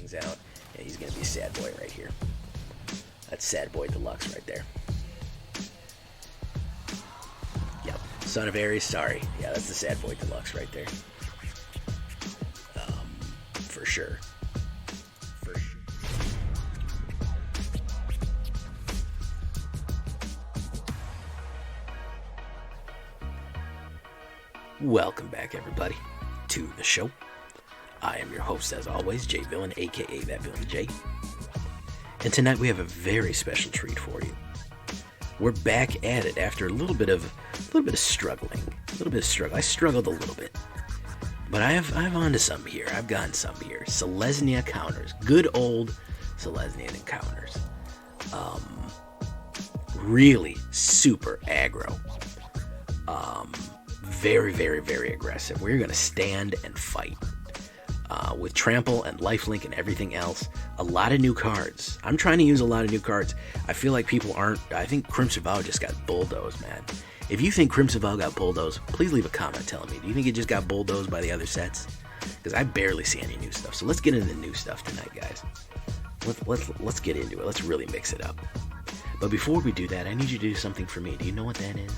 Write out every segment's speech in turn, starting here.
things out. Yeah, he's going to be a sad boy right here. That's sad boy deluxe right there. Yep, Son of Ares, sorry. Yeah, that's the sad boy deluxe right there. For sure. Welcome back, everybody, to the show. I am your host, as always, Jay Villain, aka That Villain Jay. And tonight we have a very special treat for you. We're back at it after a little bit of struggling. I struggled a little bit, but I've onto some here. I've gotten some here. Selesnya counters, good old Selesnya encounters. Really super aggro. Very, very, very aggressive. We're going to stand and fight. With Trample and Lifelink and everything else. A lot of new cards. I'm trying to use a lot of new cards. I feel like people aren't... I think Crimson Vow just got bulldozed, man. If you think Crimson Vow got bulldozed, please leave a comment telling me. Do you think it just got bulldozed by the other sets? Because I barely see any new stuff. So let's get into the new stuff tonight, guys. Let's get into it. Let's really mix it up. But before we do that, I need you to do something for me. Do you know what that is?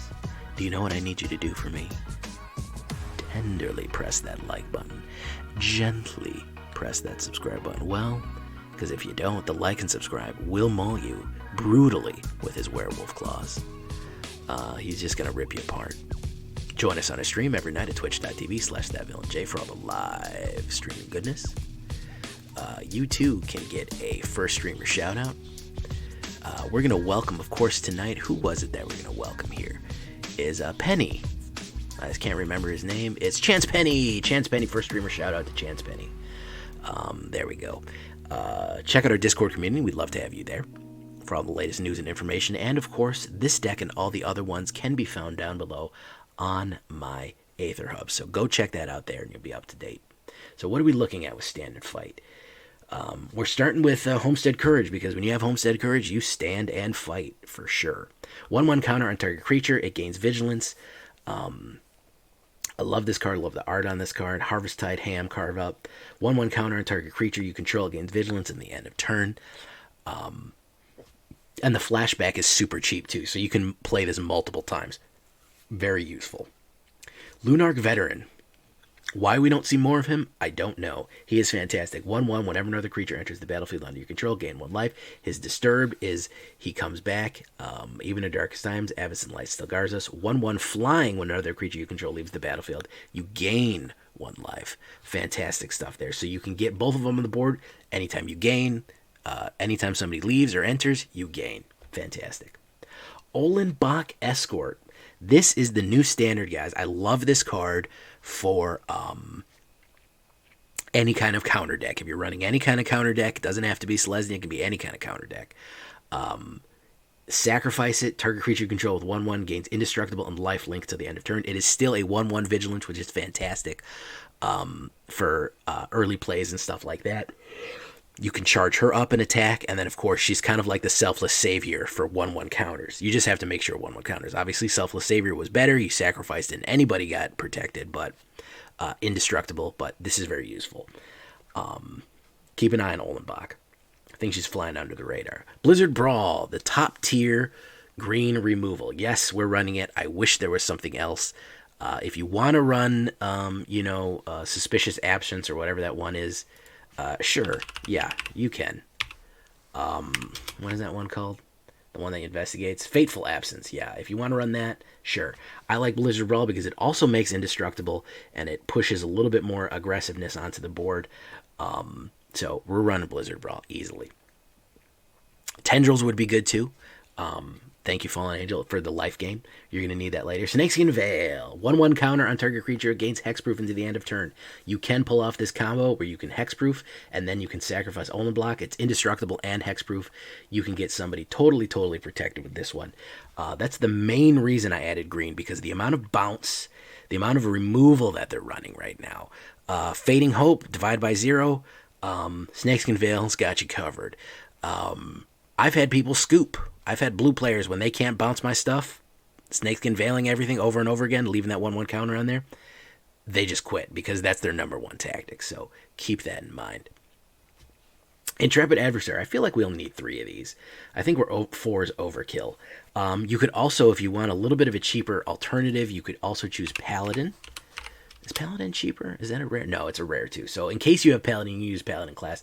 Do you know what I need you to do for me? Tenderly press that like button. Gently press that subscribe button. Well, because if you don't, the like and subscribe will maul you brutally with his werewolf claws. He's just going to rip you apart. Join us on a stream every night at twitch.tv/thatvillainj for all the live streaming goodness. You too can get a first streamer shout out. We're going to welcome, of course, tonight. Who was it that we're going to welcome here? Is Penny. I just can't remember his name. It's Chance Penny. Chance Penny, first streamer. Shout out to Chance Penny. There we go. Check out our Discord community. We'd love to have you there for all the latest news and information. And, of course, this deck and all the other ones can be found down below on my AetherHub. So go check that out there and you'll be up to date. So what are we looking at with Standard Fight? We're starting with Homestead Courage, because when you have Homestead Courage, you stand and fight for sure. 1/1 counter on target creature. It gains vigilance. I love this card. I love the art on this card. Harvest Tide, Ham, Carve Up. 1/1 counter on target creature you control gains vigilance in the end of turn. And the flashback is super cheap too, so you can play this multiple times. Very useful. Lunarch Veteran. Why we don't see more of him, I don't know. He is fantastic. 1/1, whenever another creature enters the battlefield under your control, gain 1 life. His Disturb is he comes back. Even in darkest times, Avacyn Light still guards us. 1/1 flying, when another creature you control leaves the battlefield, you gain 1 life. Fantastic stuff there. So you can get both of them on the board. Anytime you gain, anytime somebody leaves or enters, you gain. Fantastic. Ollenbock Escort. This is the new standard, guys. I love this card for any kind of counter deck. If you're running any kind of counter deck, it doesn't have to be Selesnya, it can be any kind of counter deck. Sacrifice it. Target creature you control with 1/1 gains indestructible and life link to the end of turn. It is still a 1/1 vigilance, which is fantastic for early plays and stuff like that. You can charge her up and attack, and then, of course, she's kind of like the Selfless Savior for 1/1 counters. You just have to make sure 1/1 counters. Obviously, Selfless Savior was better. You sacrificed and anybody got protected, but indestructible, but this is very useful. Keep an eye on Ollenbock. I think she's flying under the radar. Blizzard Brawl, the top-tier green removal. Yes, we're running it. I wish there was something else. If you want to run, Suspicious Absence or whatever that one is, sure, yeah, you can. What is that one called? The one that investigates? Fateful Absence, yeah. If you want to run that, sure. I like Blizzard Brawl because it also makes indestructible, and it pushes a little bit more aggressiveness onto the board. So we're running Blizzard Brawl easily. Tendrils would be good too. Thank you, Fallen Angel, for the Lifegain. You're going to need that later. Snakeskin Veil. 1/1 counter on target creature gains hexproof into the end of turn. You can pull off this combo where you can hexproof, and then you can sacrifice Ollenbock. It's indestructible and hexproof. You can get somebody totally protected with this one. That's the main reason I added green, because the amount of bounce, the amount of removal that they're running right now. Fading Hope, Divide by 0. Snakeskin Veil's got you covered. I've had people scoop. I've had blue players, when they can't bounce my stuff, Snakeskin Veiling everything over and over again, leaving that 1/1 counter on there, they just quit, because that's their number one tactic. So keep that in mind. Intrepid Adversary. I feel like we only need 3 of these. I think 4 is overkill. You could also, if you want a little bit of a cheaper alternative, you could also choose Paladin. Is Paladin cheaper? Is that a rare? No, it's a rare too. So in case you have Paladin, you use Paladin class.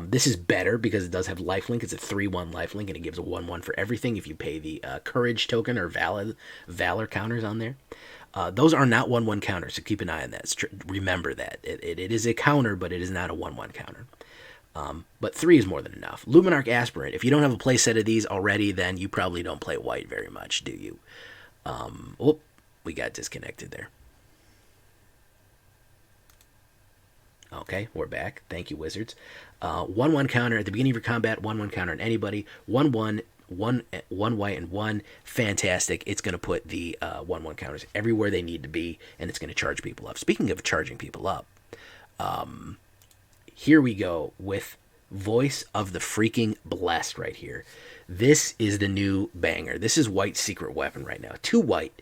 This is better because it does have lifelink. It's a 3/1 lifelink, and it gives a 1/1 for everything if you pay the Courage token or Valor counters on there. Those are not 1/1 counters, so keep an eye on that. Remember that. It is a counter, but it is not a 1/1 counter. But 3 is more than enough. Luminarch Aspirant. If you don't have a play set of these already, then you probably don't play white very much, do you? Oh, we got disconnected there. Okay, we're back. Thank you, Wizards. 1/1 counter at the beginning of your combat. 1/1 counter on anybody. 1/1, one white and 1. Fantastic. It's going to put the 1/1 counters everywhere they need to be, and it's going to charge people up. Speaking of charging people up, here we go with Voice of the freaking Blessed right here. This is the new banger. This is White's secret weapon right now. 2 white.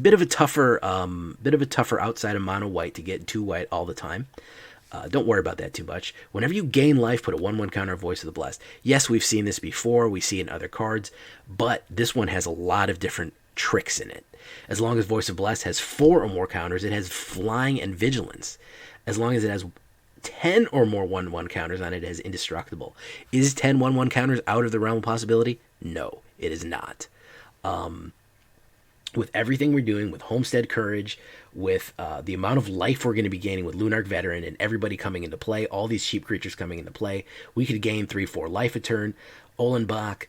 Bit of a tougher outside of mono white to get 2 white all the time. Don't worry about that too much. Whenever you gain life, put a 1/1 counter of Voice of the Blessed. Yes, we've seen this before. We see it in other cards, but this one has a lot of different tricks in it. As long as Voice of Blessed has 4 or more counters, it has Flying and Vigilance. As long as it has 10 or more 1/1 counters on it, it has Indestructible. Is 10 1/1 counters out of the realm of possibility? No, it is not. With everything we're doing, with Homestead Courage, with the amount of life we're going to be gaining with Lunarch Veteran and everybody coming into play, all these cheap creatures coming into play, we could gain 3-4 life a turn. Ollenbock,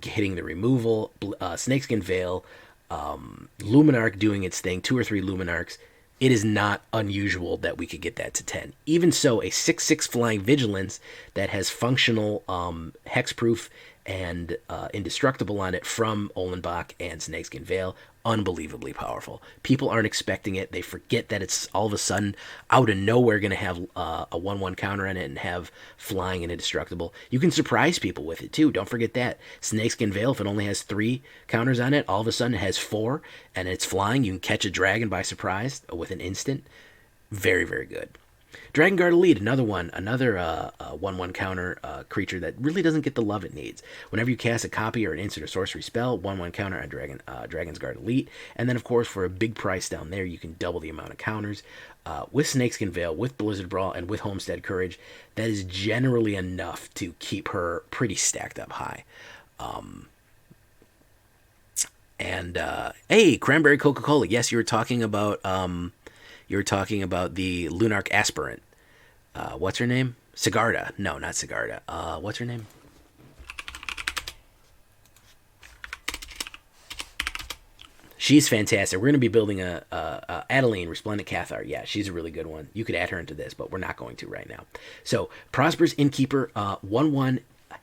hitting the removal, Snakeskin Veil, Luminarch doing its thing, 2 or 3 Luminarchs. It is not unusual that we could get that to 10. Even so, a 6/6 Flying Vigilance that has functional hexproof and Indestructible on it from Ollenbock and Snakeskin Veil, unbelievably powerful. People aren't expecting it. They forget that it's all of a sudden out of nowhere going to have a 1/1 counter on it and have Flying and Indestructible. You can surprise people with it too. Don't forget that. Snakeskin Veil, if it only has 3 counters on it, all of a sudden it has 4 and it's flying. You can catch a dragon by surprise with an instant. Very, very good. Dragonsguard Elite, another 1/1 counter creature that really doesn't get the love it needs. Whenever you cast a copy or an instant or sorcery spell, 1/1 counter on Dragonsguard Elite. And then, of course, for a big price down there, you can double the amount of counters. With Snakeskin Veil, with Blizzard Brawl, and with Homestead Courage, that is generally enough to keep her pretty stacked up high. Hey, Cranberry Coca-Cola. Yes, you were talking about the Lunarch Aspirant. What's her name? Sigarda. No, not Sigarda. What's her name? She's fantastic. We're going to be building a Adeline Resplendent Cathar. Yeah, she's a really good one. You could add her into this, but we're not going to right now. So, Prosperous Innkeeper, 1/1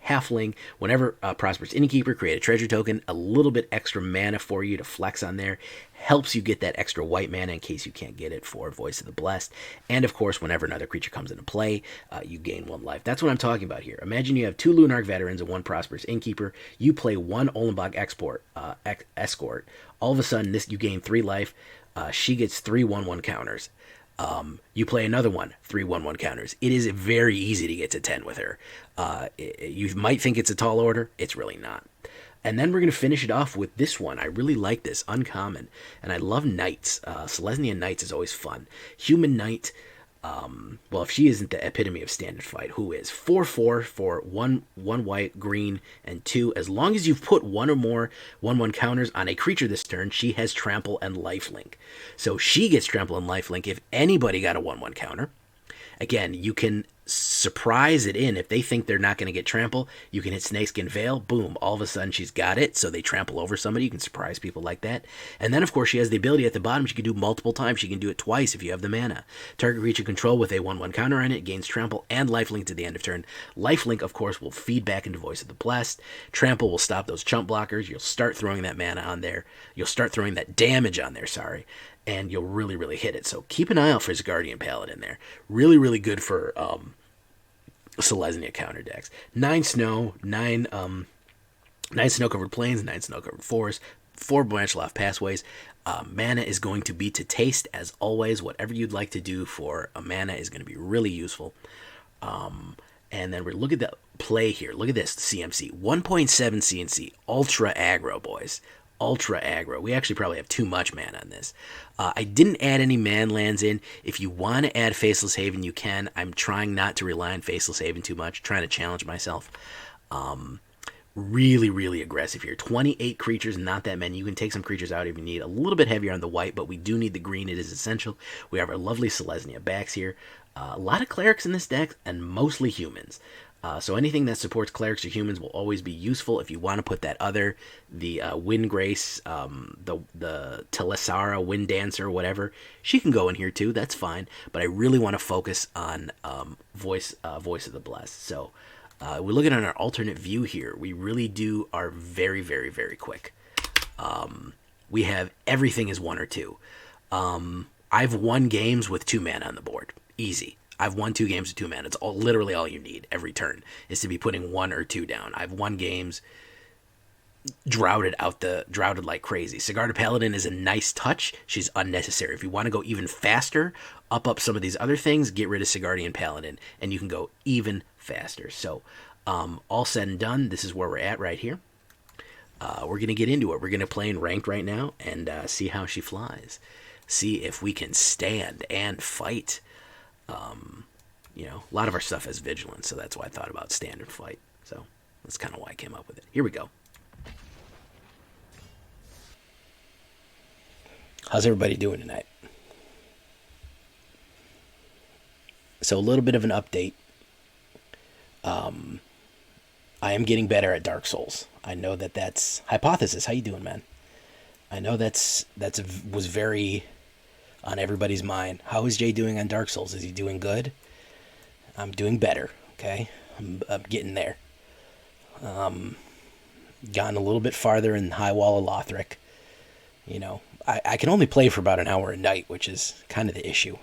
halfling. Whenever Prosperous Innkeeper, create a treasure token, a little bit extra mana for you to flex on there. Helps you get that extra white mana in case you can't get it for Voice of the Blessed. And of course, whenever another creature comes into play, you gain 1 life. That's what I'm talking about here. Imagine you have 2 Lunarch Veterans and 1 Prosperous Innkeeper. You play 1 Ollenbock Escort. All of a sudden, you gain 3 life. She gets 3 1/1 counters. You play another one, 3 1/1 counters. It is very easy to get to 10 with her. You might think it's a tall order. It's really not. And then we're going to finish it off with this one. I really like this. Uncommon. And I love Knights. Selesnya Knights is always fun. Human Knight. Well, if she isn't the epitome of standard fight, who is? 4/4 for 1 white, green, and 2. As long as you've put 1 or more 1/1 counters on a creature this turn, she has Trample and Lifelink. So she gets Trample and Lifelink if anybody got a 1/1 counter. Again, you can surprise it in. If they think they're not going to get Trample, you can hit Snakeskin Veil. Boom. All of a sudden, she's got it. So they trample over somebody. You can surprise people like that. And then, of course, she has the ability at the bottom. She can do multiple times. She can do it twice if you have the mana. Target creature control with a 1/1 counter on it gains Trample and Lifelink to the end of turn. Lifelink, of course, will feed back into Voice of the Blessed. Trample will stop those chump blockers. You'll start throwing that mana on there. You'll start throwing that damage on there, and you'll really, really hit it. So keep an eye out for Sigardian Paladin there. Really, really good for Selesnya counter decks. 9 snow, 9 snow-covered plains, 9 snow-covered forests, 4 Branchloft Pathways. Mana is going to be to taste, as always. Whatever you'd like to do for a mana is going to be really useful. And then we look at the play here. Look at this CMC. 1.7 CNC. Ultra aggro, boys. Ultra aggro. We actually probably have too much mana on this. I didn't add any man lands in. If you want to add Faceless Haven, you can. I'm trying not to rely on Faceless Haven too much. Trying to challenge myself. Really, really aggressive here. 28 creatures, not that many. You can take some creatures out if you need. A little bit heavier on the white, but we do need the green. It is essential. We have our lovely Selesnya backs here. A lot of clerics in this deck, and mostly humans. So anything that supports clerics or humans will always be useful. If you want to put that other, the Wind Grace, the Telesara, Wind Dancer, whatever, she can go in here too. That's fine. But I really want to focus on Voice of the Blessed. So we look at on our alternate view here. We really do are very, very, very quick. We have everything is 1 or 2. I've won games with 2 mana on the board. Easy. I've won 2 games with 2 mana. It's literally all you need every turn is to be putting 1 or 2 down. I've won games droughted like crazy. Sigardian Paladin is a nice touch. She's unnecessary. If you want to go even faster, up some of these other things, get rid of Sigardian Paladin, and you can go even faster. So, all said and done, this is where we're at right here. We're going to get into it. We're going to play in ranked right now and see how she flies. See if we can stand and fight. You know, a lot of our stuff has vigilance, so that's why I thought about standard fight. So that's kind of why I came up with it. Here we go. How's everybody doing tonight? So a little bit of an update. I am getting better at Dark Souls. I know that's Hypothesis. How you doing, man? I know was very on everybody's mind. How is Jay doing on Dark Souls? Is he doing good? I'm doing better. Okay, I'm getting there. Gotten a little bit farther in High Wall of Lothric. You know, I can only play for about an hour a night, which is kind of the issue.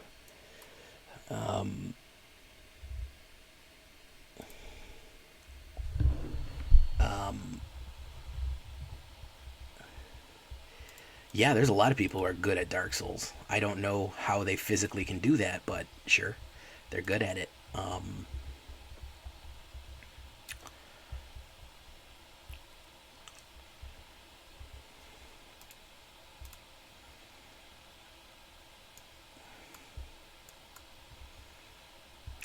Yeah, there's a lot of people who are good at Dark Souls. I don't know how they physically can do that, but sure, they're good at it.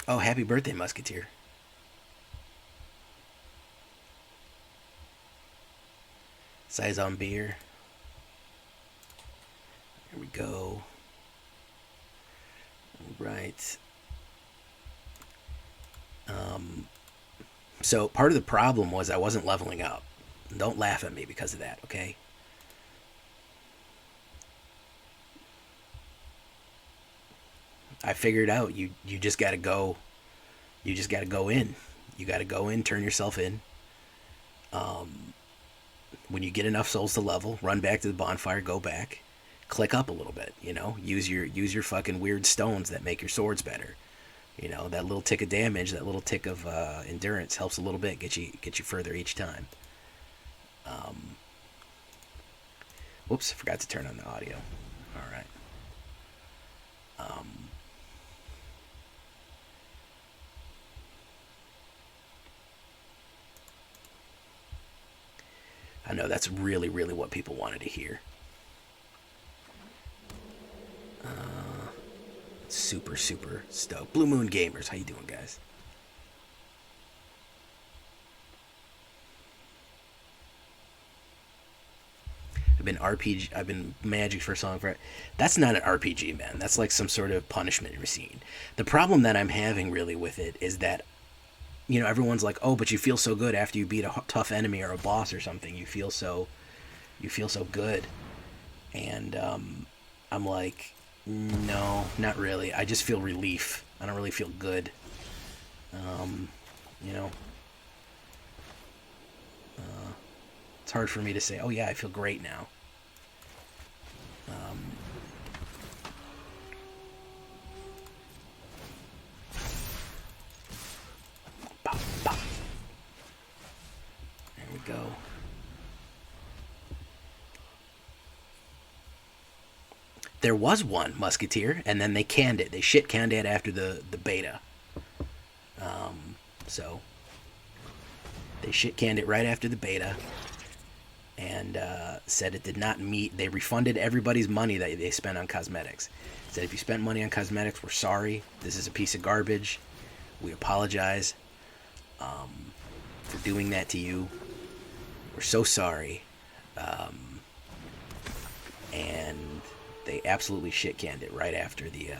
Oh, happy birthday, Musketeer. Saison beer. Here we go. Right. So part of the problem was I wasn't leveling up. Don't laugh at me because of that, okay? I figured out you just gotta go. You just gotta go in. You gotta go in, turn yourself in. When you get enough souls to level, run back to the bonfire, go back, click up a little bit. You know, use your fucking weird stones that make your swords better. You know, that little tick of damage, that little tick of endurance helps a little bit, get you further each time. Whoops, I forgot to turn on the audio. All right. I know that's really, really what people wanted to hear. Super, super stoked. Blue Moon Gamers, how you doing, guys? I've been Magic for so long. That's not an RPG, man. That's like some sort of punishment machine. The problem that I'm having really with it is that, you know, everyone's like, oh, but you feel so good after you beat a tough enemy or a boss or something. You feel so good. And I'm like, no, not really. I just feel relief. I don't really feel good. You know, it's hard for me to say, oh yeah, I feel great now. Pop, pop. There we go. There was one Musketeer, and then they canned it. They shit canned it after the beta. So they shit canned it right after the beta, and said it did not meet. They refunded everybody's money that they spent on cosmetics. Said if you spent money on cosmetics, we're sorry. This is a piece of garbage. We apologize for doing that to you. We're so sorry. And they absolutely shit canned it right after the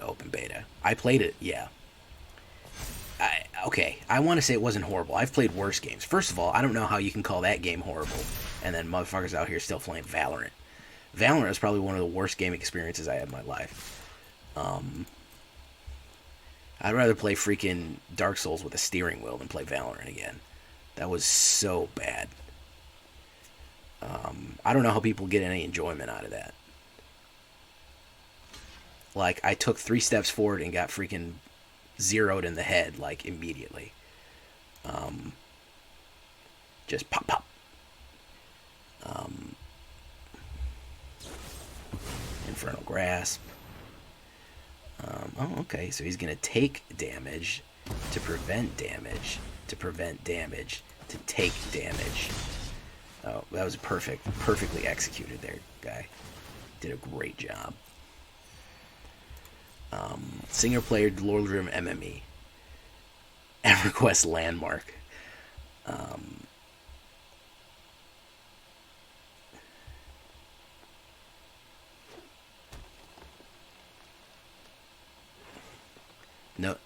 open beta. I played it, yeah. I want to say it wasn't horrible. I've played worse games. First of all, I don't know how you can call that game horrible, and then motherfuckers out here still playing Valorant. Valorant is probably one of the worst game experiences I had in my life. I'd rather play freaking Dark Souls with a steering wheel than play Valorant again. That was so bad. I don't know how people get any enjoyment out of that. Like, I took 3 steps forward and got freaking zeroed in the head, like, immediately. Just pop, pop. Infernal Grasp. Oh, okay, so he's going to take damage to prevent damage, to prevent damage, to take damage. Oh, that was perfectly executed there, guy. Did a great job. Single player lore-driven MME. EverQuest Landmark.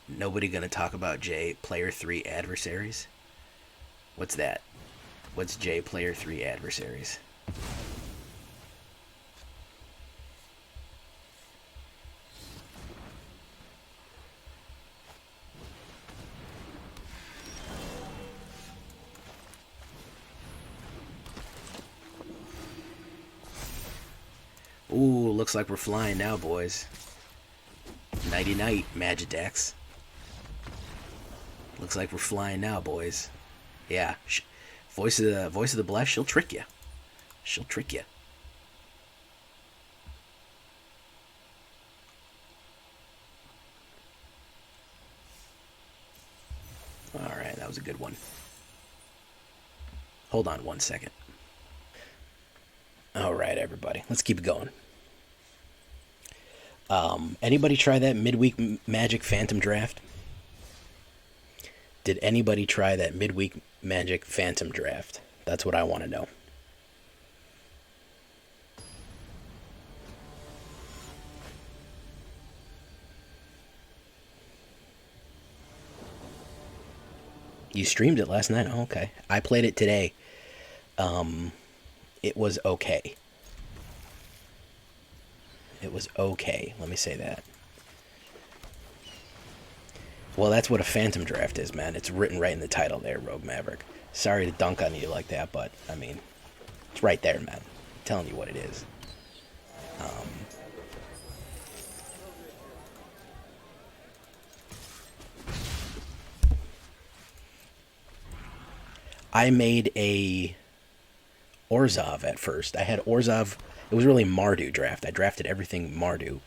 Nobody gonna talk about J Player 3 Adversaries? What's that? What's J Player 3 Adversaries? Ooh, looks like we're flying now, boys. Nighty night, Magidex. Looks like we're flying now, boys. Yeah, voice of the blessed. She'll trick you. She'll trick you. All right, that was a good one. Hold on 1 second. All right, everybody, let's keep it going. Anybody try that midweek Magic Phantom draft? Did anybody try that midweek Magic Phantom draft? That's what I want to know. You streamed it last night? Oh, okay. I played it today. It was okay. It was okay. Let me say that. Well, that's what a Phantom draft is, man. It's written right in the title there, Rogue Maverick. Sorry to dunk on you like that, but, I mean, it's right there, man. I'm telling you what it is. I made a Orzhov at first. I had Orzhov. It was really Mardu draft. I drafted everything Mardu.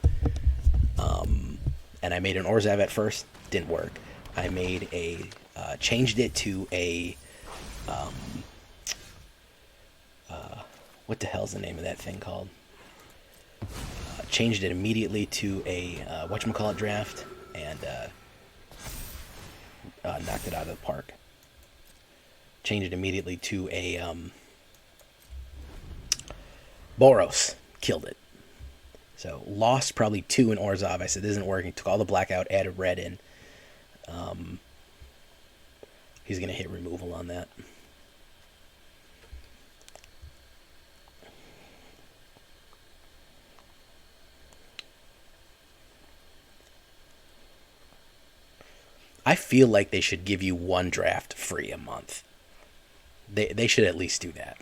And I made an Orzhov at first. Didn't work. I made a... changed it to a... what the hell's the name of that thing called? Changed it immediately to a... whatchamacallit draft. And knocked it out of the park. Changed it immediately to a... Boros. Killed it. So, lost probably 2 in Orzhov. I said, this isn't working. Took all the black out, added red in. He's going to hit removal on that. I feel like they should give you 1 draft free a month. They should at least do that.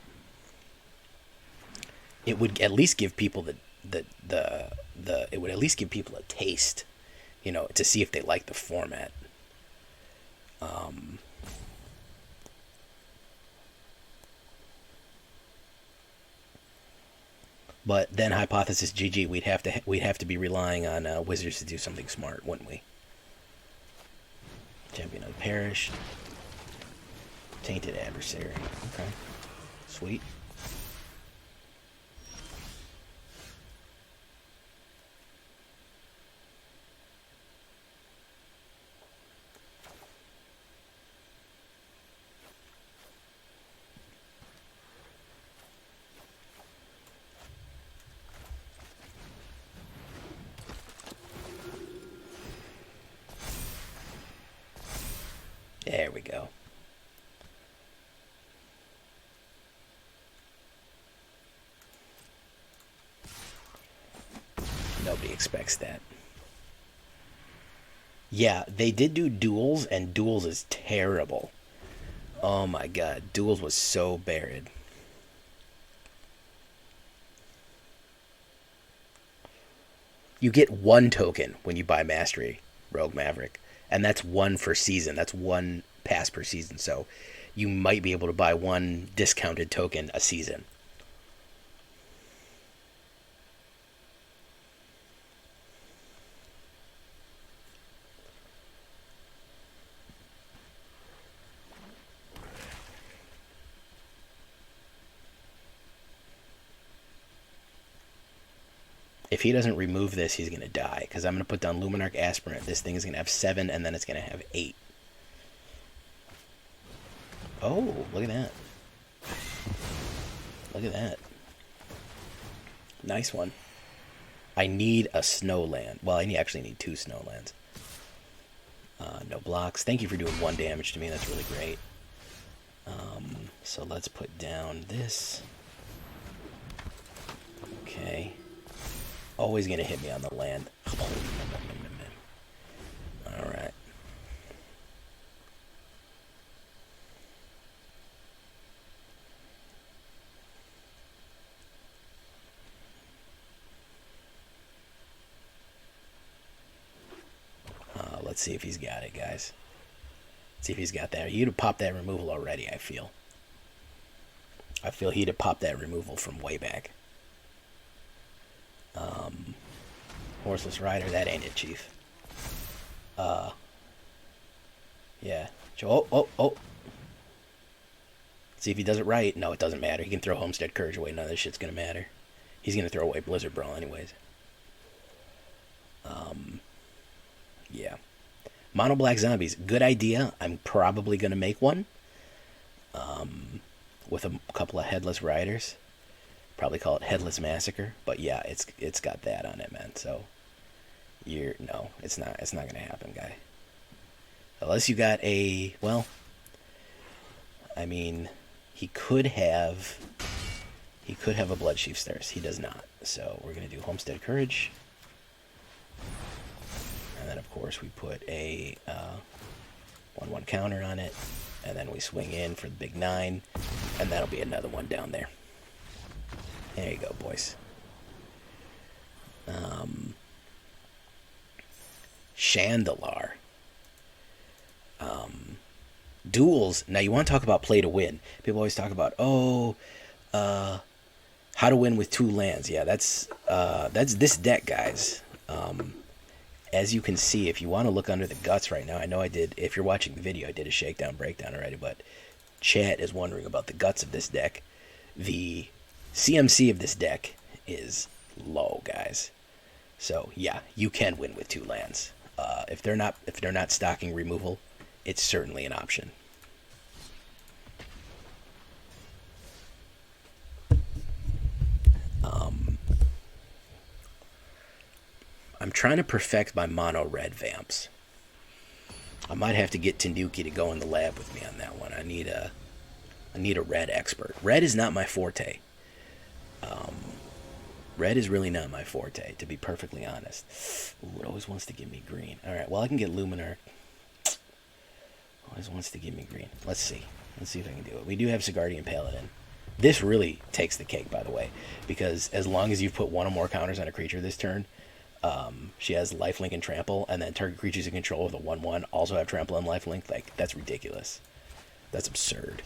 It would at least give people it would at least give people a taste, you know, to see if they like the format. But then hypothesis GG, we'd have to be relying on Wizards to do something smart, wouldn't we? perish. Tainted Adversary. Okay. Sweet. There we go. Nobody expects that. Yeah, they did do duels, and duels is terrible. Oh my god, duels was so buried. You get one token when you buy Mastery Rogue Maverick, and that's one for season. That's one pass per season, so you might be able to buy one discounted token a season. If he doesn't remove this, he's going to die. Because I'm going to put down Luminarch Aspirant. This thing is going to have 7, and then it's going to have 8. Oh, look at that. Look at that. Nice one. I need a snowland. Well, I actually need 2 snowlands. No blocks. Thank you for doing 1 damage to me. That's really great. So let's put down this. Okay. Always going to hit me on the land. Alright. Let's see if he's got it, guys. Let's see if he's got that. He'd have popped that removal already, I feel. I feel he'd have popped that removal from way back. Horseless Rider, that ain't it, Chief. Yeah. Oh. See if he does it right. No, it doesn't matter. He can throw Homestead Courage away. None of this shit's gonna matter. He's gonna throw away Blizzard Brawl anyways. Yeah. Mono Black Zombies, good idea. I'm probably gonna make one. With a couple of Headless Riders. Probably call it Headless Massacre, but yeah, it's got that on it, man. So no, it's not gonna happen, guy. Unless you got a, well, I mean, he could have a Blood Chief's Thirst. He does not. So we're gonna do Homestead Courage, and then of course we put a 1/1 counter on it, and then we swing in for the big 9, and that'll be another one down there. There you go, boys. Chandelar. Duels. Now, you want to talk about play to win. People always talk about, how to win with 2 lands. Yeah, that's this deck, guys. As you can see, if you want to look under the guts right now, I know I did, if you're watching the video, I did a shakedown breakdown already, but chat is wondering about the guts of this deck. The CMC of this deck is low, guys. So yeah, you can win with 2 lands. If they're not stocking removal, it's certainly an option. I'm trying to perfect my mono red vamps. I might have to get Tanuki to go in the lab with me on that one. I need a red expert. Red is not my forte. Red is really not my forte, to be perfectly honest. Ooh, it always wants to give me green. Alright, well, I can get Luminarch. Always wants to give me green. Let's see. Let's see if I can do it. We do have Sigardian Paladin. This really takes the cake, by the way, because as long as you've put 1 or more counters on a creature this turn, she has lifelink and trample, and then target creatures in control with a 1/1 also have trample and lifelink. Like, that's ridiculous. That's absurd.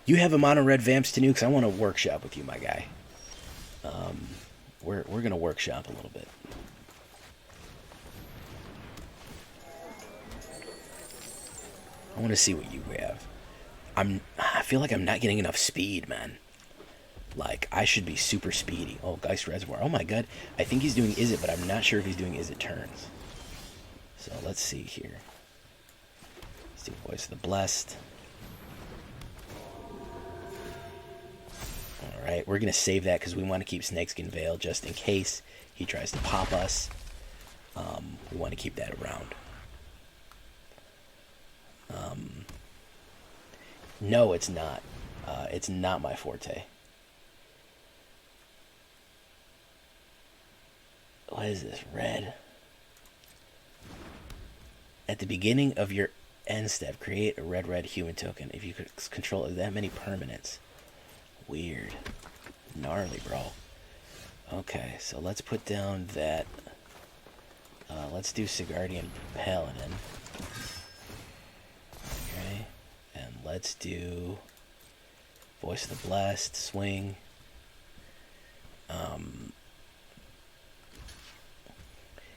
You have a mono red vamps to nukes. I want to workshop with you, my guy. We're gonna workshop a little bit. I want to see what you have. I feel like I'm not getting enough speed, man. Like, I should be super speedy. Oh, Geist Reservoir. Oh my god. I think he's doing Izzet, but I'm not sure if he's doing Izzet turns. So let's see here. Let's do Voice of the Blessed. Alright, we're going to save that because we want to keep Snakeskin Veil just in case he tries to pop us. We want to keep that around. No, it's not. It's not my forte. What is this? Red? At the beginning of your end step, create a red human token. If you could control that many permanents. Weird. Gnarly, bro. Okay, so let's put down that. Let's do Sigardian Paladin. Okay. And let's do Voice of the Blessed, swing.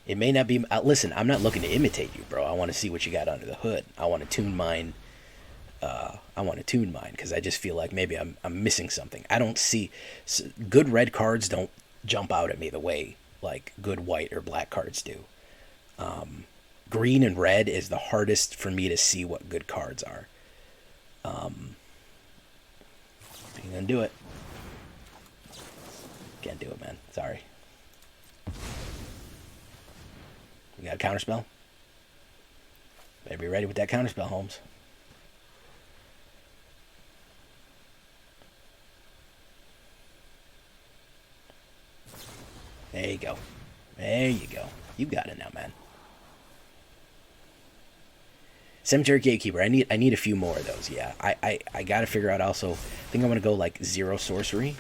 It may not be... listen, I'm not looking to imitate you, bro. I want to see what you got under the hood. I want to tune mine. Because I just feel like maybe I'm missing something. I don't see... Good red cards don't jump out at me the way like good white or black cards do. Green and red is the hardest for me to see what good cards are. I'm gonna do it. Can't do it, man. Sorry. You got a counterspell? Better be ready with that counterspell, Holmes. There you go. There you go. You got it now, man. Cemetery Gatekeeper. I need a few more of those. Yeah, I gotta figure out also. I think I'm gonna go like 0 sorcery,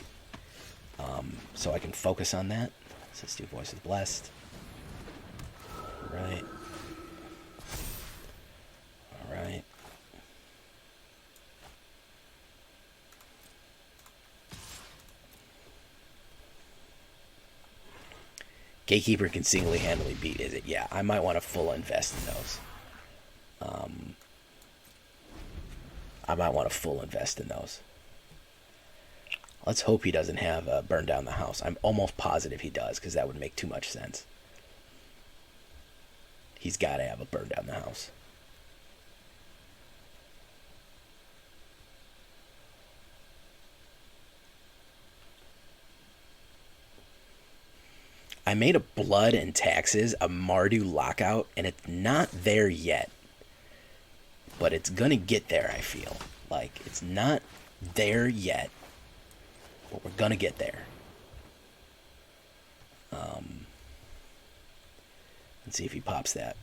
so I can focus on that. So let's do Voice of the Blessed. Right. All right. Gatekeeper can single-handedly beat Izzet. Yeah, I might want to full invest in those. I might want to full invest in those. Let's hope he doesn't have Burn Down the House. I'm almost positive he does, because that would make too much sense. He's got to have a Burn Down the House. I made a Blood and Taxes, a Mardu lockout, and it's not there yet. But it's gonna get there, I feel. Like, it's not there yet, but we're gonna get there. Let's see if he pops that.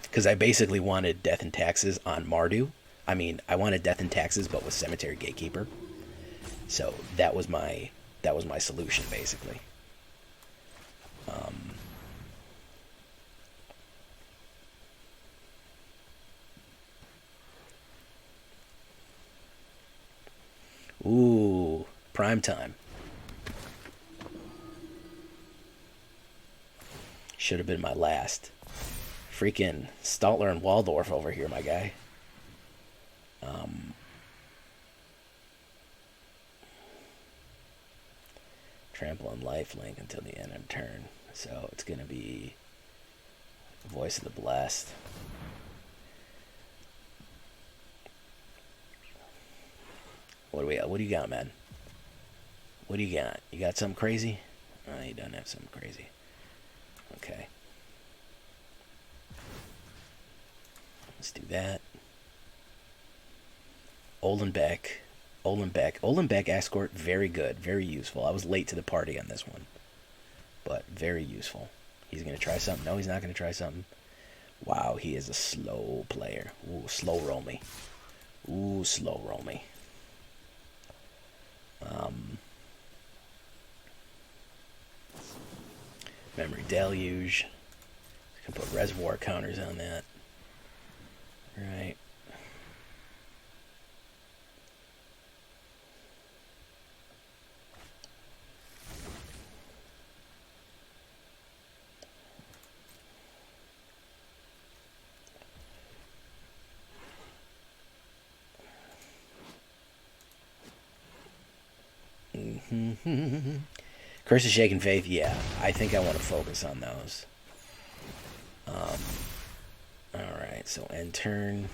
Because I basically wanted Death and Taxes on Mardu. I mean, I wanted Death and Taxes, but with Cemetery Gatekeeper. So that was my solution, basically. Ooh, prime time. Should have been my last. Freaking Stotler and Waldorf over here, my guy. Trample on lifelink until the end of turn. So it's going to be Voice of the Blessed. What do you got, man? What do you got? You got something crazy? Oh, you don't have something crazy. Okay. Let's do that. Ollenbock Escort, very good, very useful. I was late to the party on this one, but very useful. He's going to try something. No, he's not going to try something. Wow, he is a slow player. Ooh, slow roll me. Ooh, slow roll me. Memory Deluge. You can put reservoir counters on that. Right. Curse of Shaken Faith, yeah. I think I want to focus on those. Alright, so end turn.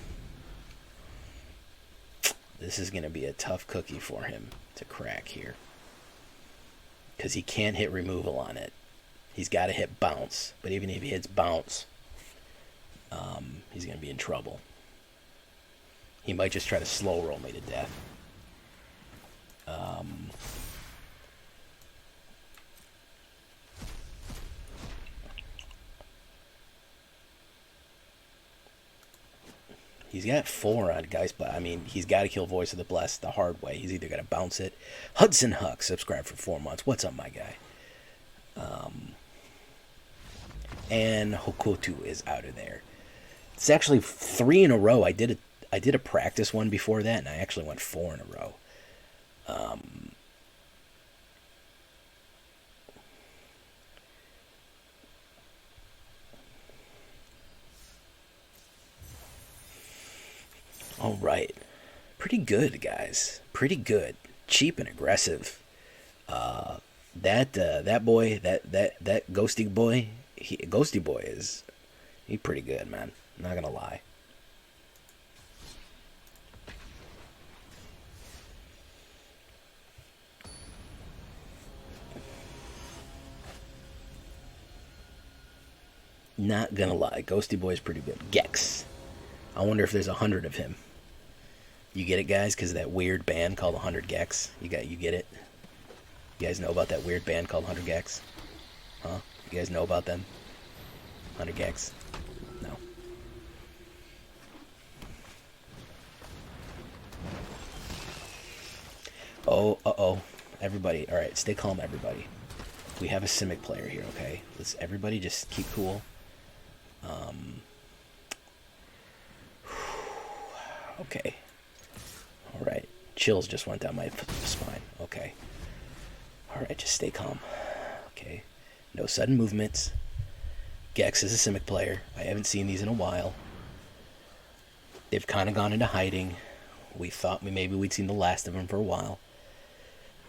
This is going to be a tough cookie for him to crack here. Because he can't hit removal on it. He's got to hit bounce. But even if he hits bounce, he's going to be in trouble. He might just try to slow roll me to death. He's got 4 on Geist Blast. I mean, he's got to kill Voice of the Blessed the hard way. He's either got to bounce it. Hudson Huck, subscribe for 4 months. What's up, my guy? And Hokotu is out of there. It's actually 3 in a row. I did a practice one before that, and I actually went 4 in a row. All right, pretty good, guys. Pretty good, cheap and aggressive. That boy, that Ghosty boy, Ghosty boy he's pretty good, man. I'm not gonna lie. Not gonna lie, Ghosty boy is pretty good. Gex. I wonder if there's 100 of him. You get it, guys? Because of that weird band called 100 Gex. You get it? You guys know about that weird band called 100 Gex? Huh? You guys know about them? 100 Gex? No. Oh, uh-oh. Everybody, alright, stay calm, everybody. We have a Simic player here, okay? Let's everybody just keep cool. Okay. Alright. Chills just went down my spine. Okay. Alright, just stay calm. Okay. No sudden movements. Gex is a Simic player. I haven't seen these in a while. They've kind of gone into hiding. We thought maybe we'd seen the last of them for a while.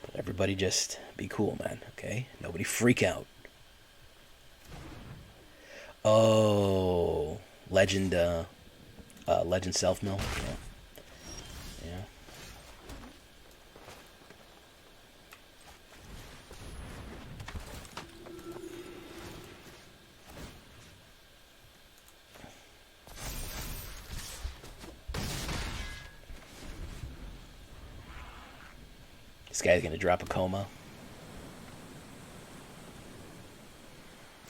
But everybody just be cool, man. Okay? Nobody freak out. Oh. Legend Self-Mill. Yeah. Yeah. This guy's gonna drop a coma.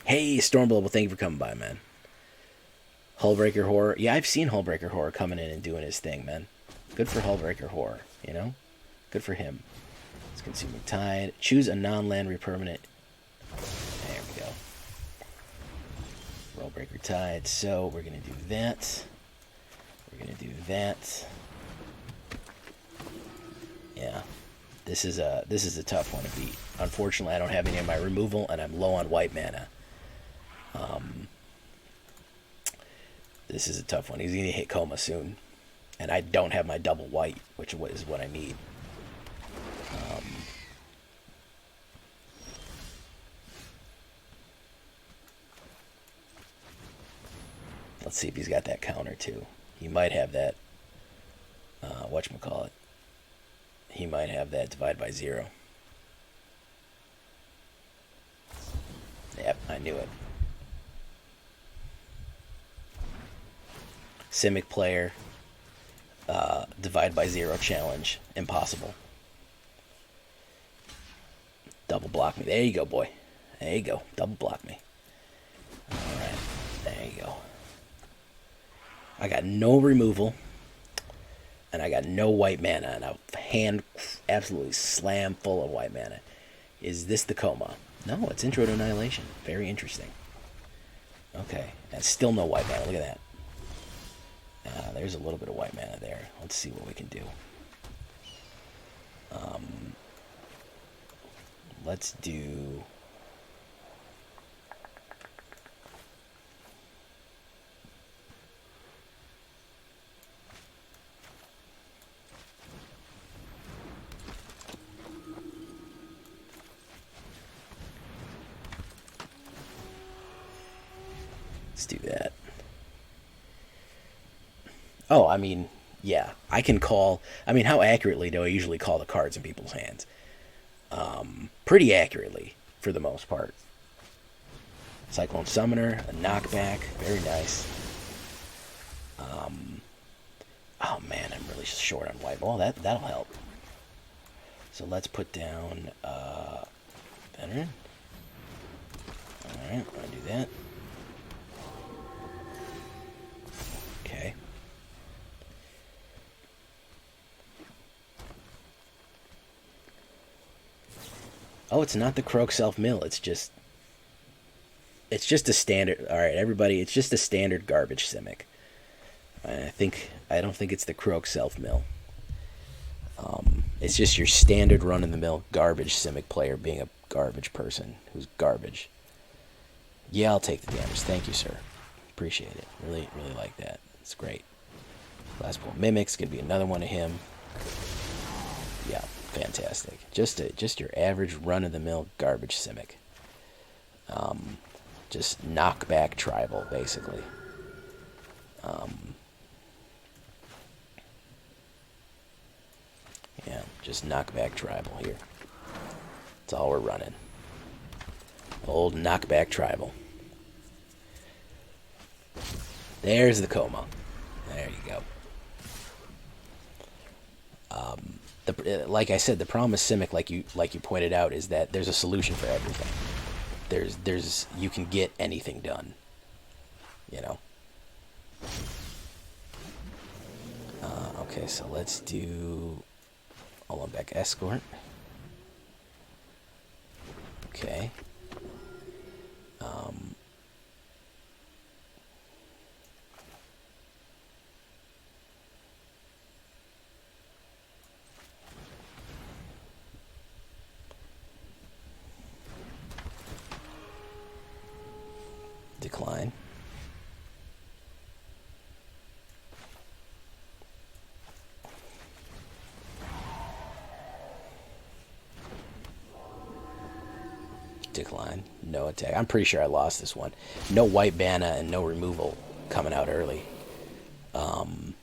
Hey, Stormblade, thank you for coming by, man. Hullbreaker Horror. Yeah, I've seen Hullbreaker Horror coming in and doing his thing, man. Good for Hullbreaker Horror, you know? Good for him. It's Consuming Tide. Choose a non-land repermanent. There we go. Hullbreaker Tide. So, we're going to do that. We're going to do that. Yeah. This is a tough one to beat. Unfortunately, I don't have any of my removal, and I'm low on white mana. This is a tough one. He's going to hit coma soon. And I don't have my double white, which is what I need. Let's see if he's got that counter, too. He might have that. Whatchamacallit. He might have that divide by 0. Yep, I knew it. Simic player, divide by 0 challenge, impossible. Double block me. There you go, boy. There you go. Double block me. Alright, there you go. I got no removal, and I got no white mana, and a hand absolutely slam full of white mana. Is this the coma? No, it's Intro to Annihilation. Very interesting. Okay, and still no white mana. Look at that. There's a little bit of white mana there. Let's see what we can do. Let's do... Let's do that. Oh, I mean, yeah, I can call. I mean, how accurately do I usually call the cards in people's hands? Pretty accurately, for the most part. Cyclone Summoner, a knockback, very nice. Oh man, I'm really short on white. Well, that'll help. So let's put down Veteran. Alright, I'll do that. Okay. Oh, it's not the Croak Self-Mill, it's just a standard. Alright, everybody, it's just a standard garbage Simic. I don't think it's the Croak Self-Mill. It's just your standard run-of-the-mill garbage Simic player being a garbage person who's garbage. Yeah, I'll take the damage. Thank you, sir. Appreciate it. Really, really like that. It's great. Last Pull Mimic's gonna be another one of him. Yeah, fantastic. Just your average run-of-the-mill garbage Simic. Just knockback tribal, basically. Yeah, just knockback tribal here. That's all we're running. Old knockback tribal. There's the coma. There you go. Like I said, the problem with Simic, like you pointed out, is that there's a solution for everything. There's you can get anything done. You know. Okay, so let's do Ollenbock Escort. Okay. Decline. Decline. No attack. I'm pretty sure I lost this one. No white mana and no removal coming out early. I'm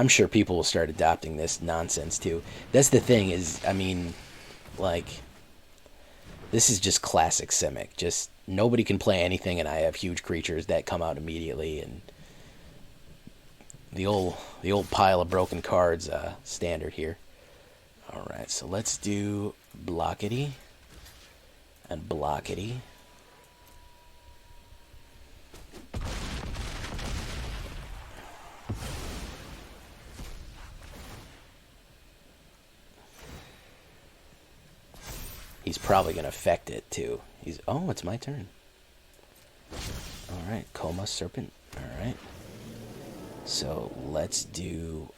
sure people will start adopting this nonsense too. That's the thing is, I mean, like, this is just classic Simic. Just nobody can play anything, and I have huge creatures that come out immediately, and the old pile of broken cards standard here. All right, so let's do Blockity and Blockity. He's probably going to affect it, too. Oh, it's my turn. Alright, Coma Serpent. Alright. So, let's do,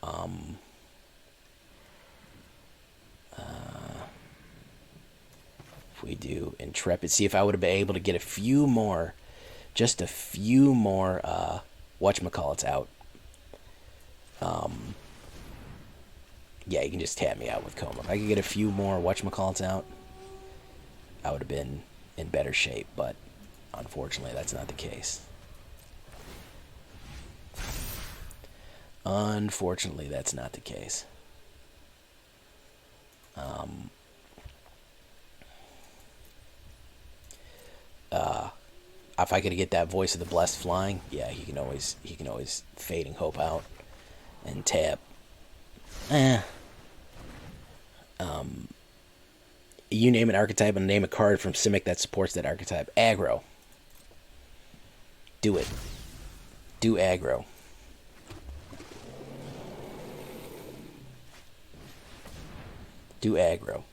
if we do Intrepid, see if I would have been able to get a few more, just a few more, whatchamacallits out. Yeah, you can just tap me out with Coma. If I could get a few more whatchamacallits out, I would have been in better shape, but unfortunately that's not the case. Unfortunately, that's not the case. If I could get that Voice of the Blessed flying, yeah, he can always Fading Hope out and tap. You name an archetype and name a card from Simic that supports that archetype. Aggro. Do it. Do aggro. Do aggro.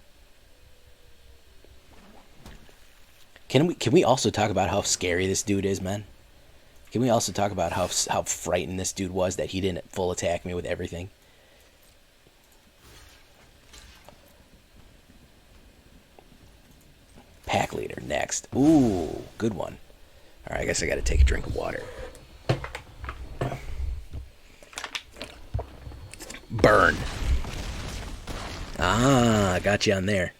Can we also talk about how scary this dude is, man? Can we also talk about how frightened this dude was that he didn't full attack me with everything? Pack Leader next. Ooh, good one. Alright, I guess I gotta take a drink of water. Burn. Ah, got you on there.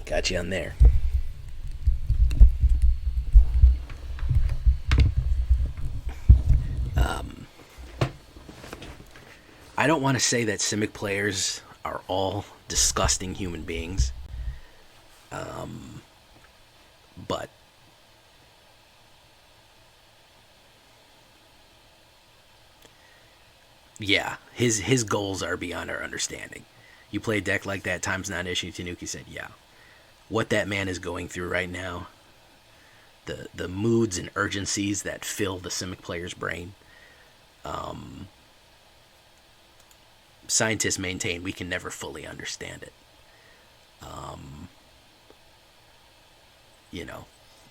Got you on there. I don't want to say that Simic players are all disgusting human beings, but yeah, his goals are beyond our understanding. You play a deck like that, time's not an issue. Tanuki said, yeah. What that man is going through right now, the moods and urgencies that fill the Simic player's brain, scientists maintain we can never fully understand it. You know,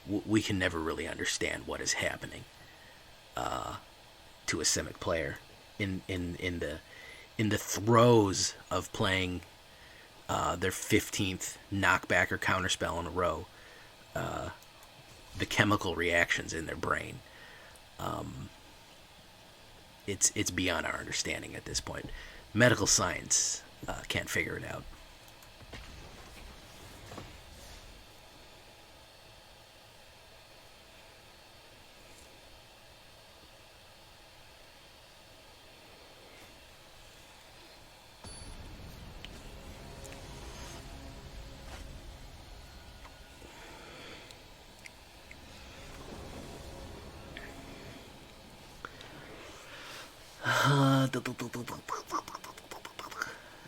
we can never really understand what is happening to a Simic player in the throes of playing their 15th knockback or counterspell in a row. The chemical reactions in their brain. It's beyond our understanding at this point. Medical science can't figure it out.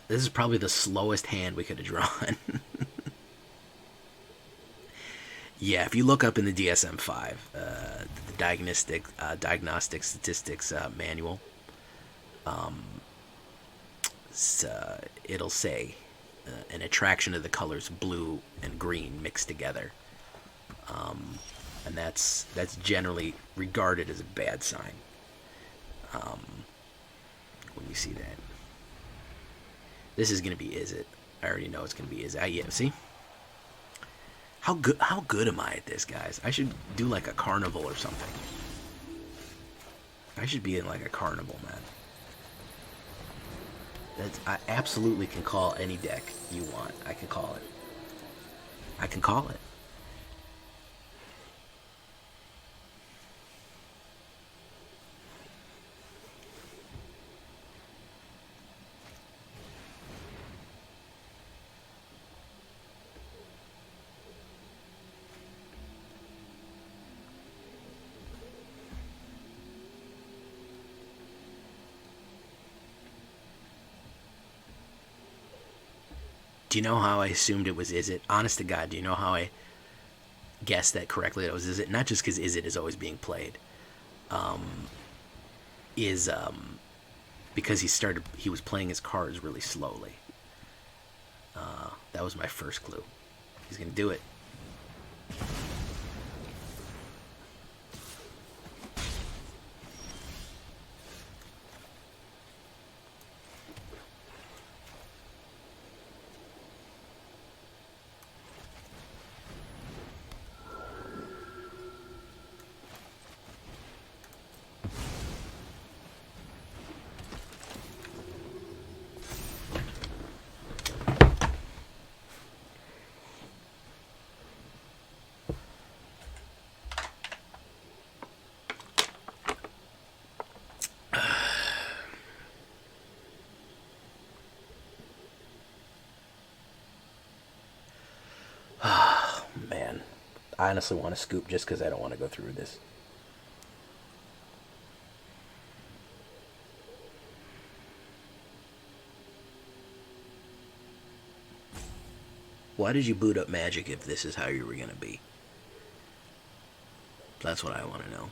This is probably the slowest hand we could have drawn. Yeah, if you look up in the DSM-5, the diagnostic statistics manual, it'll say an attraction of the colors blue and green mixed together, and that's generally regarded as a bad sign. When you see that, this is gonna be Is It? I already know it's gonna be Is It. Yeah, see. How good am I at this, guys? I should do like a carnival or something. I should be in like a carnival, man. I absolutely can call any deck you want. I can call it. I can call it. Do you know how I assumed it was Is It? Honest to God, do you know how I guessed that correctly? That was Is It? Not just because Is It is always being played. Because he was playing his cards really slowly. That was my first clue. He's going to do it. Man, I honestly want to scoop just because I don't want to go through this. Why did you boot up Magic if this is how you were going to be? That's what I want to know.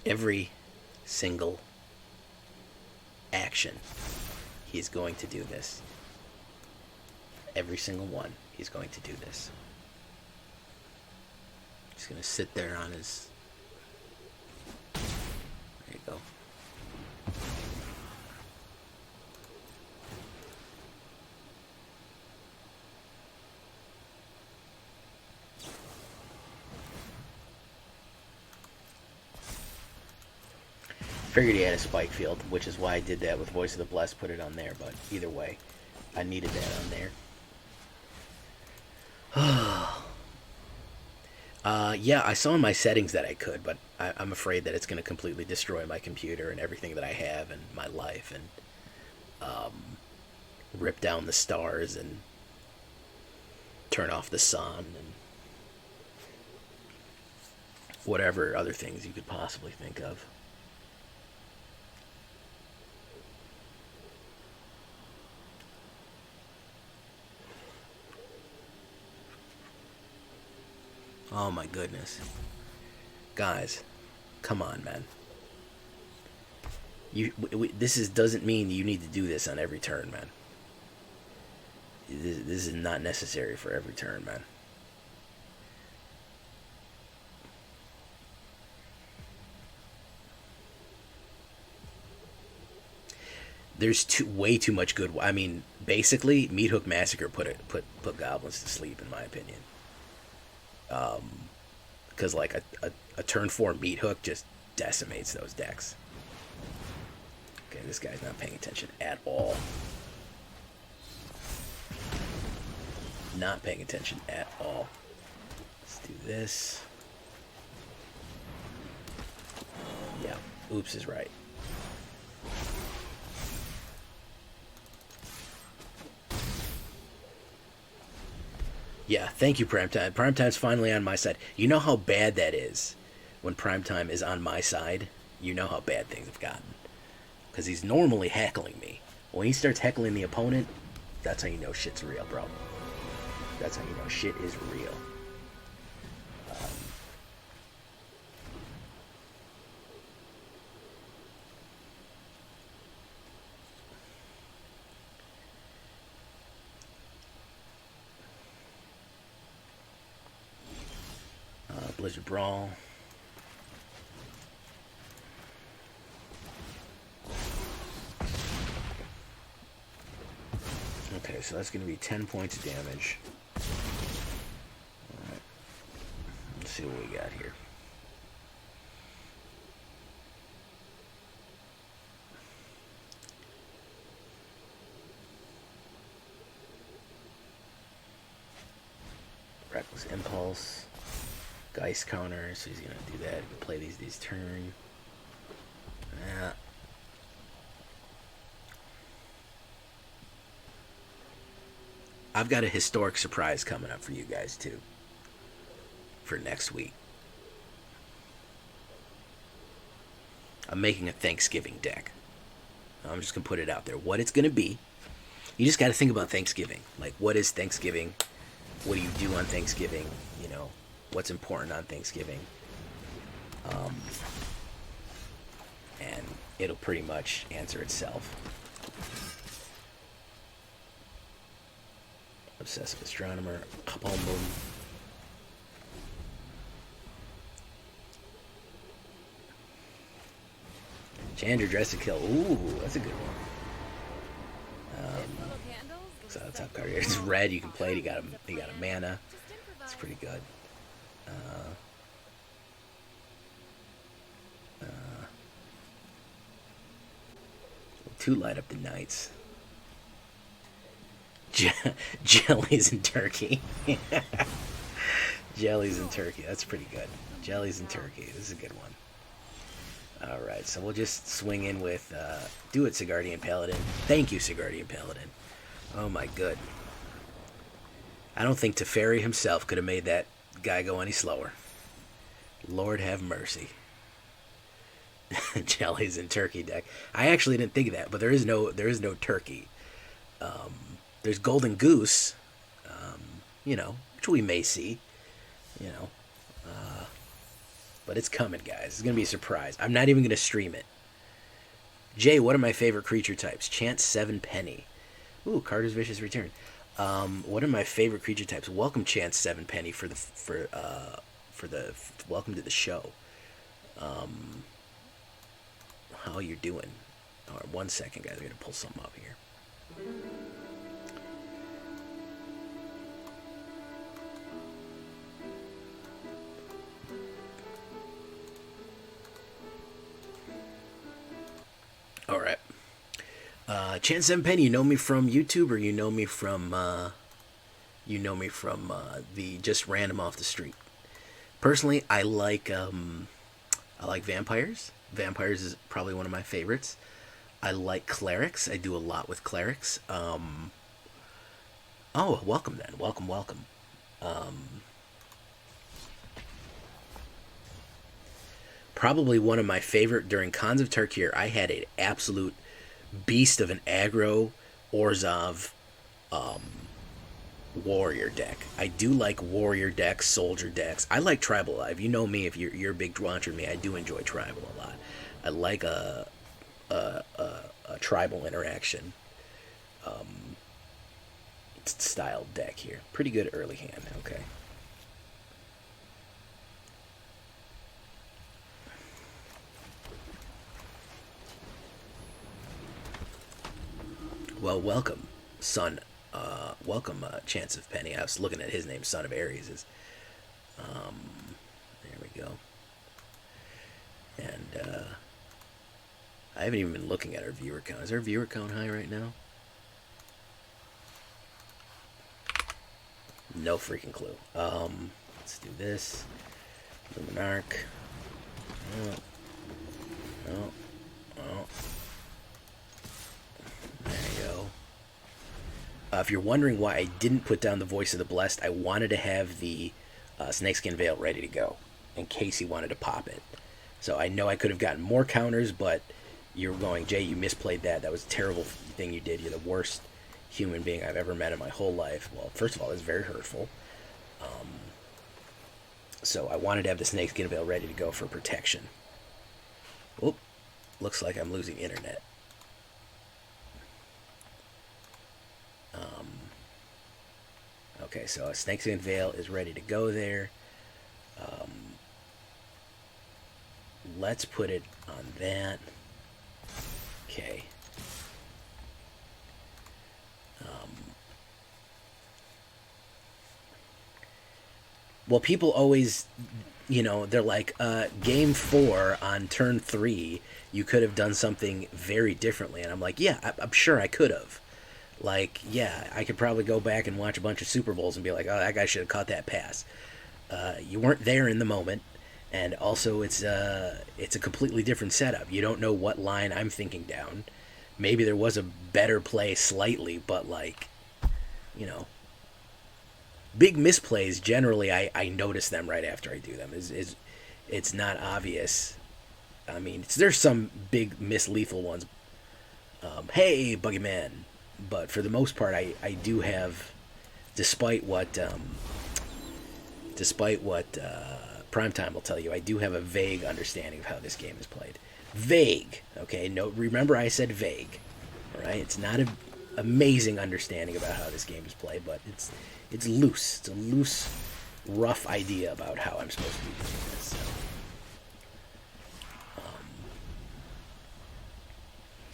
Every single action, he's going to do this. Every single one, he's going to do this. He's going to sit there on his... There you go. Figured he had a spike field, which is why I did that with Voice of the Blessed, put it on there, but either way, I needed that on there. Yeah, I saw in my settings that I could, but I'm afraid that it's going to completely destroy my computer and everything that I have and my life, and rip down the stars and turn off the sun and whatever other things you could possibly think of. Oh my goodness. Guys, come on, man. Doesn't mean you need to do this on every turn, man. This is not necessary for every turn, man. There's way too much good. I mean, basically, Meat Hook Massacre put goblins to sleep, in my opinion. Because like a turn 4 Meat Hook just decimates those decks. Okay, this guy's not paying attention at all. Not paying attention at all. Let's do this. Yeah, oops is right. Yeah, thank you, Primetime. Primetime's finally on my side. You know how bad that is when Primetime is on my side? You know how bad things have gotten. Because he's normally heckling me. When he starts heckling the opponent, that's how you know shit's real, bro. That's how you know shit is real. Blizzard Brawl. Okay, so that's going to be 10 points of damage. Alright. Let's see what we got here. Reckless Impulse. Geist counter, so he's gonna do that. He can play these turn. Yeah. I've got a historic surprise coming up for you guys too. For next week. I'm making a Thanksgiving deck. I'm just gonna put it out there. What it's gonna be. You just gotta think about Thanksgiving. Like, what is Thanksgiving? What do you do on Thanksgiving? You know, what's important on Thanksgiving, and it'll pretty much answer itself. Obsessive Astronomer, boom, boom. Chandra Dress to Kill. Ooh, that's a good one. So the top card here. It's red. You can play it. You got a mana. It's pretty good. 2 light up the nights. Jellies and turkey. Jellies and turkey. That's pretty good. Jellies and turkey. This is a good one. Alright, so we'll just swing in with... do it, Sigardian Paladin. Thank you, Sigardian Paladin. Oh my good. I don't think Teferi himself could have made that guy go any slower. Lord have mercy. Jellies and turkey deck. I actually didn't think of that, but there is no turkey. There's golden goose, you know, which we may see, you know, but it's coming, guys. It's going to be a surprise. I'm not even going to stream it. Jay, what are my favorite creature types? Chance 7 Penny. Ooh, Carter's Vicious Return. What are my favorite creature types? Welcome, Chance 7 Penny, for the welcome to the show. How you're doing? All right, 1 second, guys. I'm going to pull something up here. All right. Chance 7 Penny, you know me from YouTube, or you know me from the just random off the street? Personally, I like vampires. Vampires is probably one of my favorites. I like clerics. I do a lot with clerics. Oh, welcome then. Welcome. Probably one of my favorite during Khans of Tarkir. I had an absolute beast of an aggro Orzhov warrior deck. I do like warrior decks, soldier decks. I like tribal live. You know me, if you're a big watcher of me, I do enjoy tribal a lot. I like a tribal interaction style deck here. Pretty good early hand. Okay. Well, welcome, son. Welcome, Chance of Penny. I was looking at his name, Son of Ares. There we go. And I haven't even been looking at our viewer count. Is our viewer count high right now? No freaking clue. Let's do this. Luminarch. Oh. There you go. If you're wondering why I didn't put down the Voice of the Blessed, I wanted to have the Snakeskin Veil ready to go in case he wanted to pop it. So I know I could have gotten more counters, but you're going, Jay, you misplayed that. That was a terrible thing you did. You're the worst human being I've ever met in my whole life. Well, first of all, it's very hurtful. So I wanted to have the Snakeskin Veil ready to go for protection. Oop, looks like I'm losing internet. Okay, so a Snakeskin Veil is ready to go there. Let's put it on that. Okay. Well, people always, they're like, game 4 on turn 3, you could have done something very differently. And I'm like, yeah, I'm sure I could have. Like, yeah, I could probably go back and watch a bunch of Super Bowls and be like, oh, that guy should have caught that pass. You weren't there in the moment, and also it's a completely different setup. You don't know what line I'm thinking down. Maybe there was a better play slightly, but big misplays, generally I notice them right after I do them. It's not obvious. I mean, there's some big mislethal ones. Hey, Buggy Man. But for the most part, I do have, despite what Primetime will tell you, I do have a vague understanding of how this game is played. Vague, okay? No, remember I said vague, all right? It's not an amazing understanding about how this game is played, but it's loose. It's a loose, rough idea about how I'm supposed to be doing this. So.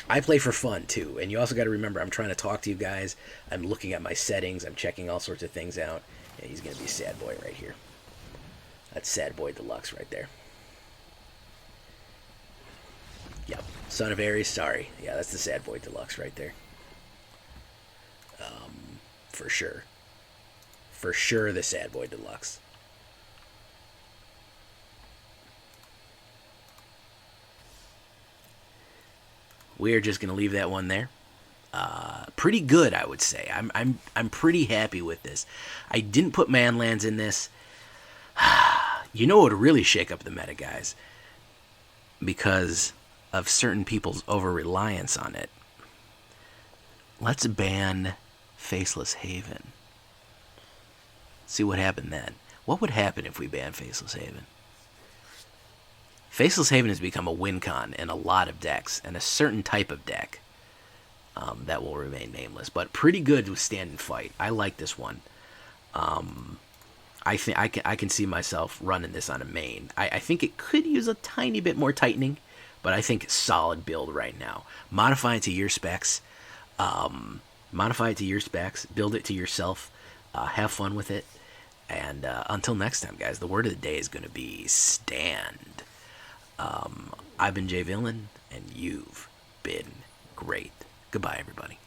I play for fun, too. And you also got to remember, I'm trying to talk to you guys. I'm looking at my settings. I'm checking all sorts of things out. Yeah, he's going to be a sad boy right here. That's Sad Boy Deluxe right there. Yep. Son of Ares, sorry. Yeah, that's the Sad Boy Deluxe right there. For sure. For sure, the Sad Boy Deluxe. We're just gonna leave that one there. Pretty good, I would say. I'm pretty happy with this. I didn't put Manlands in this. You know what would really shake up the meta, guys? Because of certain people's over-reliance on it. Let's ban Faceless Haven. See what happened then. What would happen if we ban Faceless Haven? Faceless Haven has become a win con in a lot of decks, and a certain type of deck that will remain nameless, but pretty good with stand and fight. I like this one. I think I can see myself running this on a main. I think it could use a tiny bit more tightening, but I think it's solid build right now. Modify it to your specs. Build it to yourself. Have fun with it. And until next time, guys, the word of the day is going to be stand. I've been Jay Villain, and you've been great. Goodbye, everybody.